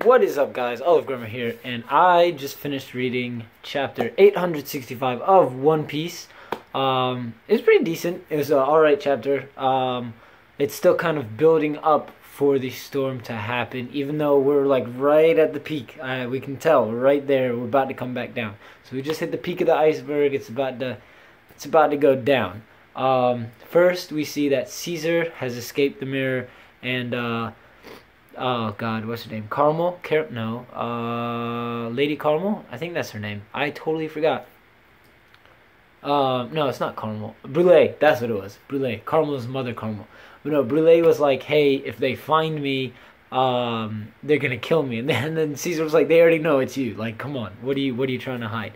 What is up, guys? OliveGrummer here, and I just finished reading chapter 865 of One Piece. It's pretty decent. It was an alright chapter. It's still kind of building up for the storm to happen, even though we're like right at the peak. We can tell we're right there. We're about to come back down. So we just hit the peak of the iceberg. It's about to go down. First, we see that Caesar has escaped the mirror, and oh God, what's her name? Caramel? Lady Caramel? I think that's her name. I totally forgot. No, it's not Caramel. Brulee, that's what it was. Brulee. Caramel's mother, Caramel. But no, Brulee was like, hey, if they find me, they're gonna kill me. And then Caesar was like, they already know it's you. Like, come on, what are you trying to hide?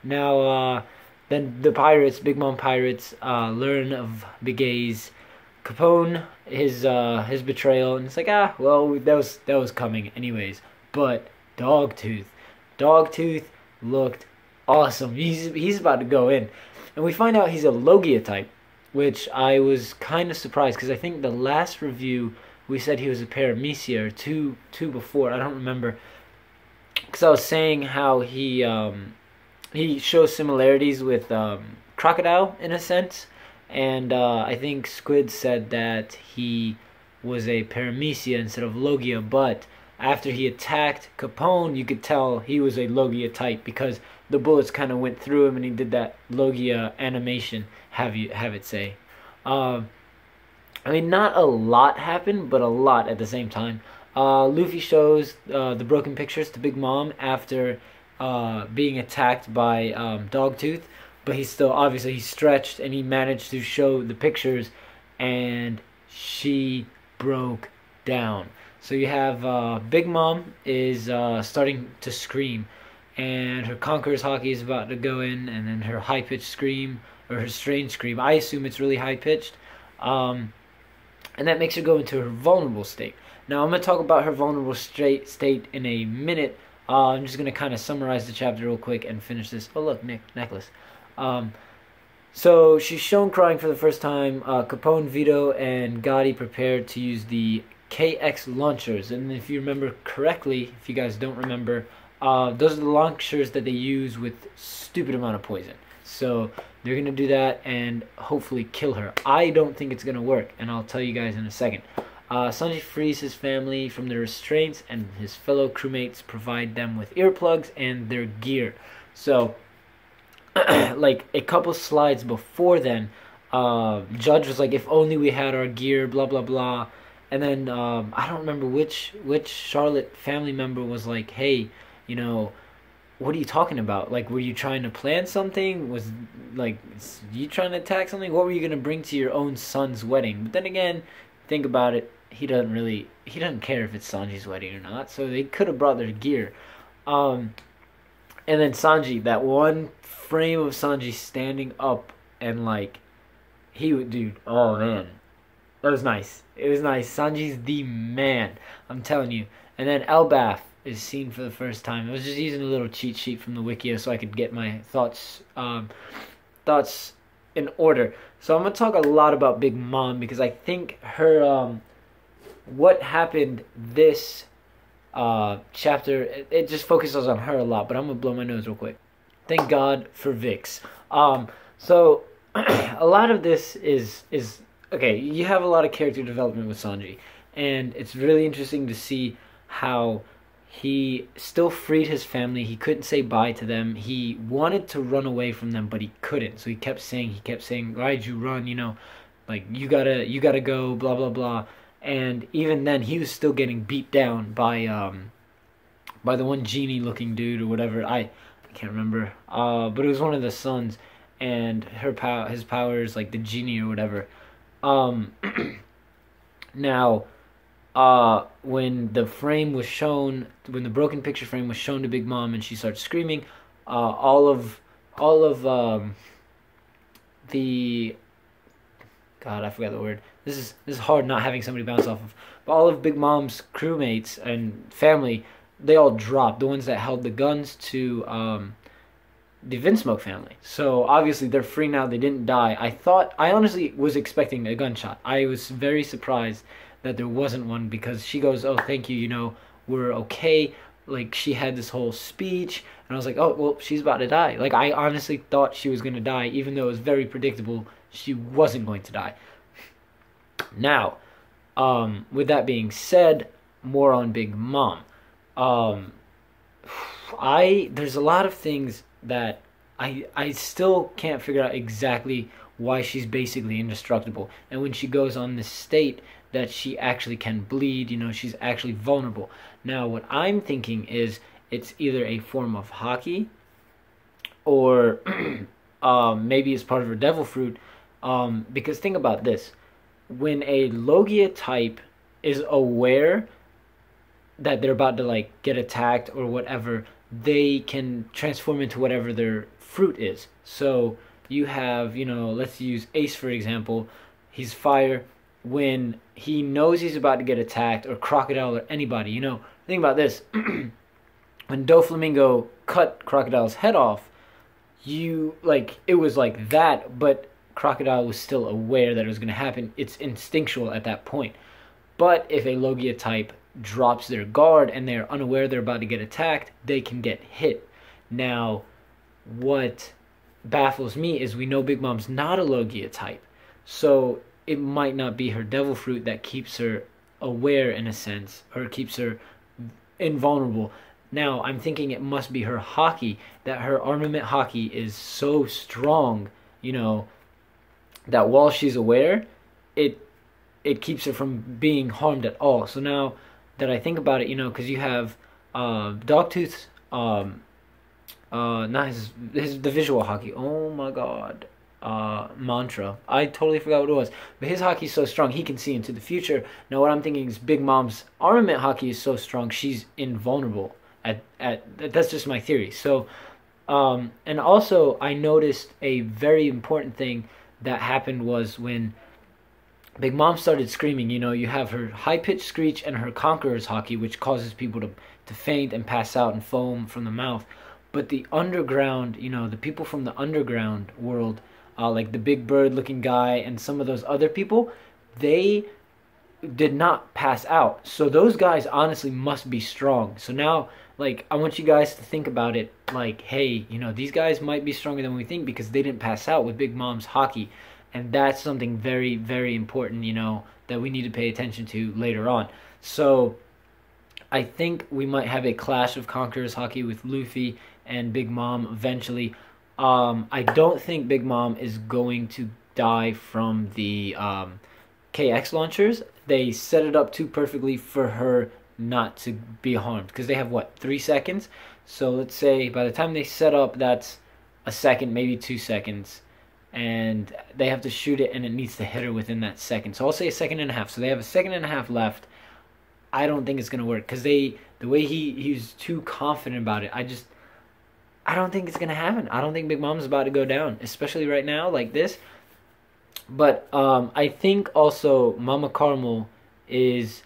Now, then the pirates, Big Mom pirates, learn of Big A's Capone, his betrayal, and it's like, well, that was coming anyways. But Dogtooth looked awesome. He's about to go in, and we find out he's a Logia type, which I was kind of surprised, because I think the last review we said he was a Paramecia, or two before, I don't remember, because I was saying how he shows similarities with Crocodile in a sense. And I think Squid said that he was a Paramecia instead of Logia, but after he attacked Capone, you could tell he was a Logia type, because the bullets kind of went through him and he did that Logia animation, have it say. I mean, not a lot happened, but a lot at the same time. Luffy shows the broken pictures to Big Mom after being attacked by Dogtooth. But he's still, obviously, he's stretched, and he managed to show the pictures, and she broke down. So you have Big Mom is starting to scream, and her Conqueror's Hockey is about to go in, and then her high-pitched scream, or her strange scream, I assume it's really high-pitched, and that makes her go into her vulnerable state. Now, I'm going to talk about her vulnerable state in a minute. I'm just going to kind of summarize the chapter real quick and finish this. Oh, look, necklace. So she's shown crying for the first time. Capone, Vito, and Gotti prepared to use the KX launchers. And if you remember correctly, if you guys don't remember, those are the launchers that they use with stupid amount of poison. So they're going to do that and hopefully kill her. I don't think it's going to work, and I'll tell you guys in a second. Sanji frees his family from the restraints, and his fellow crewmates provide them with earplugs and their gear. So like a couple slides before then, Judge was like, if only we had our gear, blah blah blah. And then I don't remember which Charlotte family member was like, hey, you know, what are you talking about? Like, were you trying to plan something? Was like, you trying to attack something? What were you gonna bring to your own son's wedding? But then again, think about it, he doesn't care if it's Sanji's wedding or not, so they could have brought their gear. And then Sanji, that one frame of Sanji standing up, and like, dude, oh man, that was nice. It was nice. Sanji's the man, I'm telling you. And then Elbaf is seen for the first time. I was just using a little cheat sheet from the Wikia so I could get my thoughts in order. So I'm gonna talk a lot about Big Mom, because I think her what happened this chapter, it just focuses on her a lot, but I'm gonna blow my nose real quick. Thank God for Vix. So a lot of this is okay. You have a lot of character development with Sanji, and it's really interesting to see how he still freed his family. He couldn't say bye to them. He wanted to run away from them, but he couldn't. So he kept saying, why'd you run? You know, like, you gotta go, blah blah blah. And even then, he was still getting beat down by the one genie-looking dude or whatever. I can't remember. But it was one of the sons, and his powers, like the genie or whatever. Now, when the frame was shown, when the broken picture frame was shown to Big Mom, and she starts screaming, all of the, God, I forgot the word. This is hard not having somebody bounce off of. But all of Big Mom's crewmates and family, they all dropped. The ones that held the guns to the Vinsmoke family. So obviously they're free now. They didn't die. I honestly was expecting a gunshot. I was very surprised that there wasn't one, because she goes, oh, thank you, you know, were okay. Like, she had this whole speech, and I was like, oh, well, she's about to die. Like, I honestly thought she was going to die, even though it was very predictable she wasn't going to die. Now, with that being said, more on Big Mom. There's a lot of things that I still can't figure out exactly why she's basically indestructible. And when she goes on this state that she actually can bleed, you know, she's actually vulnerable. Now, what I'm thinking is it's either a form of hockey, or maybe it's part of her devil fruit. Because think about this. When a Logia type is aware that they're about to, like, get attacked or whatever, they can transform into whatever their fruit is. So you have, you know, let's use Ace for example. He's fire. When he knows he's about to get attacked, or Crocodile, or anybody, you know, think about this. When Doflamingo cut Crocodile's head off, it was like that, but Crocodile was still aware that it was going to happen. It's instinctual at that point. But if a Logia type drops their guard and they're unaware they're about to get attacked, they can get hit. Now, what baffles me is we know Big Mom's not a Logia type. So it might not be her devil fruit that keeps her aware in a sense, or keeps her invulnerable. Now, I'm thinking it must be her hockey, that her armament hockey is so strong, you know, that while she's aware, it keeps her from being harmed at all. So now that I think about it, you know, because you have Dogtooth's, not the visual hockey. Oh my god. Mantra. I totally forgot what it was. But his hockey is so strong, he can see into the future. Now what I'm thinking is Big Mom's armament hockey is so strong, she's invulnerable. That's just my theory. So, and also I noticed a very important thing that happened was when Big Mom started screaming. You know, you have her high-pitched screech and her Conqueror's hockey, which causes people to faint and pass out and foam from the mouth. But the underground, you know, the people from the underground world, like the big bird-looking guy and some of those other people, they did not pass out. So those guys honestly must be strong. So now, like, I want you guys to think about it like, hey, you know, these guys might be stronger than we think because they didn't pass out with Big Mom's hockey. And that's something very, very important, you know, that we need to pay attention to later on. So I think we might have a clash of Conqueror's hockey with Luffy and Big Mom eventually. I don't think Big Mom is going to die from the KX launchers. They set it up too perfectly for her not to be harmed, because they have, what, 3 seconds? So let's say by the time they set up, that's a second, maybe 2 seconds. And they have to shoot it, and it needs to hit her within that second. So I'll say a second and a half. So they have a second and a half left. I don't think it's going to work, because the way he's too confident about it, I don't think it's going to happen. I don't think Big Mom's about to go down, especially right now like this. But I think also Mama Caramel is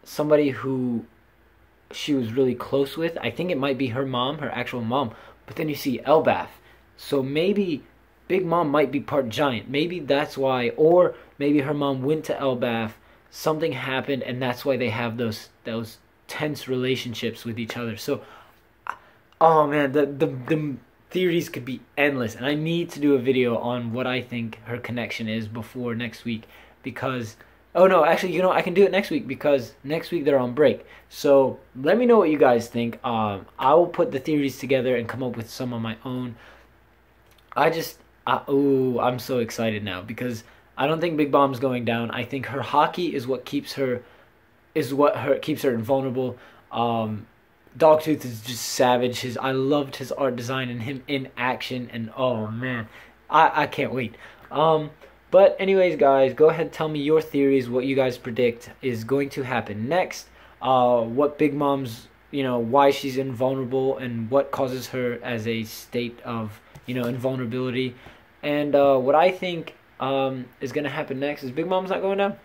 somebody who she was really close with. I think it might be her mom, her actual mom. But then you see Elbaf. So maybe Big Mom might be part giant. Maybe that's why. Or maybe her mom went to Elbaf, something happened, and that's why they have those tense relationships with each other. So, oh man, the theories could be endless. And I need to do a video on what I think her connection is before next week. Because, oh no, actually, you know, I can do it next week, because next week they're on break. So let me know what you guys think. I will put the theories together and come up with some of my own. I'm so excited now, because I don't think Big Mom's going down. I think her hockey is what keeps her invulnerable. Dogtooth is just savage. I loved his art design and him in action, and oh man, I can't wait. But anyways, guys, go ahead and tell me your theories, what you guys predict is going to happen next. What Big Mom's, you know, why she's invulnerable, and what causes her as a state of, you know, invulnerability. And what I think is going to happen next is Big Mom's not going down.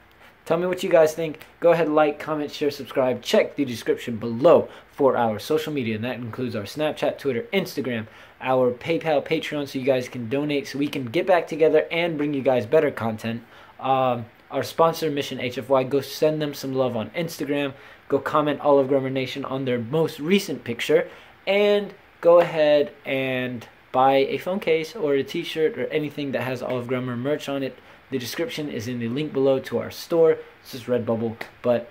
Tell me what you guys think. Go ahead, like, comment, share, subscribe. Check the description below for our social media, and that includes our Snapchat, Twitter, Instagram, our PayPal, Patreon, so you guys can donate so we can get back together and bring you guys better content. Our sponsor, Mission HFY, go send them some love on Instagram. go comment OliveGrummer Nation on their most recent picture, and go ahead and buy a phone case or a t-shirt or anything that has OliveGrummer merch on it. The description is in the link below to our store. It's just Redbubble. But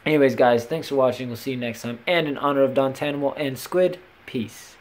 anyways, guys, thanks for watching. We'll see you next time. And in honor of Don Tanimal and Squid, peace.